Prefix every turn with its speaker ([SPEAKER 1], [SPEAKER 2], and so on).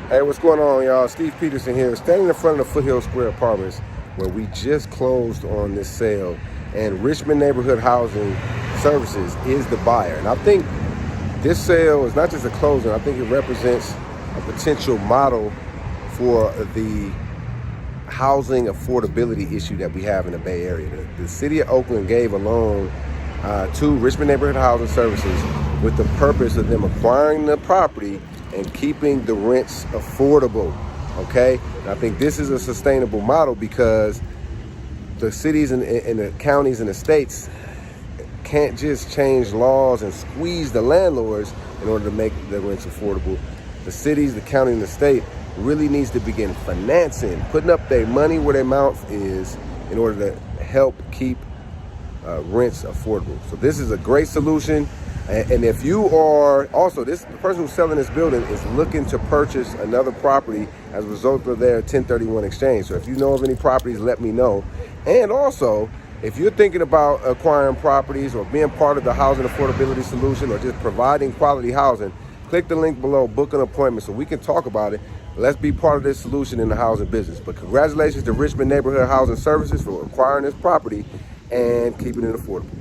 [SPEAKER 1] Hey, what's going on, y'all? Steve Peterson here, standing in front of the Foothill Square Apartments, where we just closed on this sale, and Richmond Neighborhood Housing Services is the buyer. And I think this sale is not just a closing, I think it represents a potential model for the housing affordability issue that we have in the Bay Area. The City of Oakland gave a loan to Richmond Neighborhood Housing Services with the purpose of them acquiring the property and keeping the rents affordable, okay? And I think this is a sustainable model because the cities and the counties and the states can't just change laws and squeeze the landlords in order to make the rents affordable. The cities, the county, and the state really needs to begin financing, putting up their money where their mouth is in order to help keep rents affordable. So this is a great solution. And if you are also, the person who's selling this building is looking to purchase another property as a result of their 1031 exchange. So if you know of any properties, let me know. And also, if you're thinking about acquiring properties or being part of the housing affordability solution or just providing quality housing, click the link below, book an appointment so we can talk about it. Let's be part of this solution in the housing business. But congratulations to Richmond Neighborhood Housing Services for acquiring this property and keeping it affordable.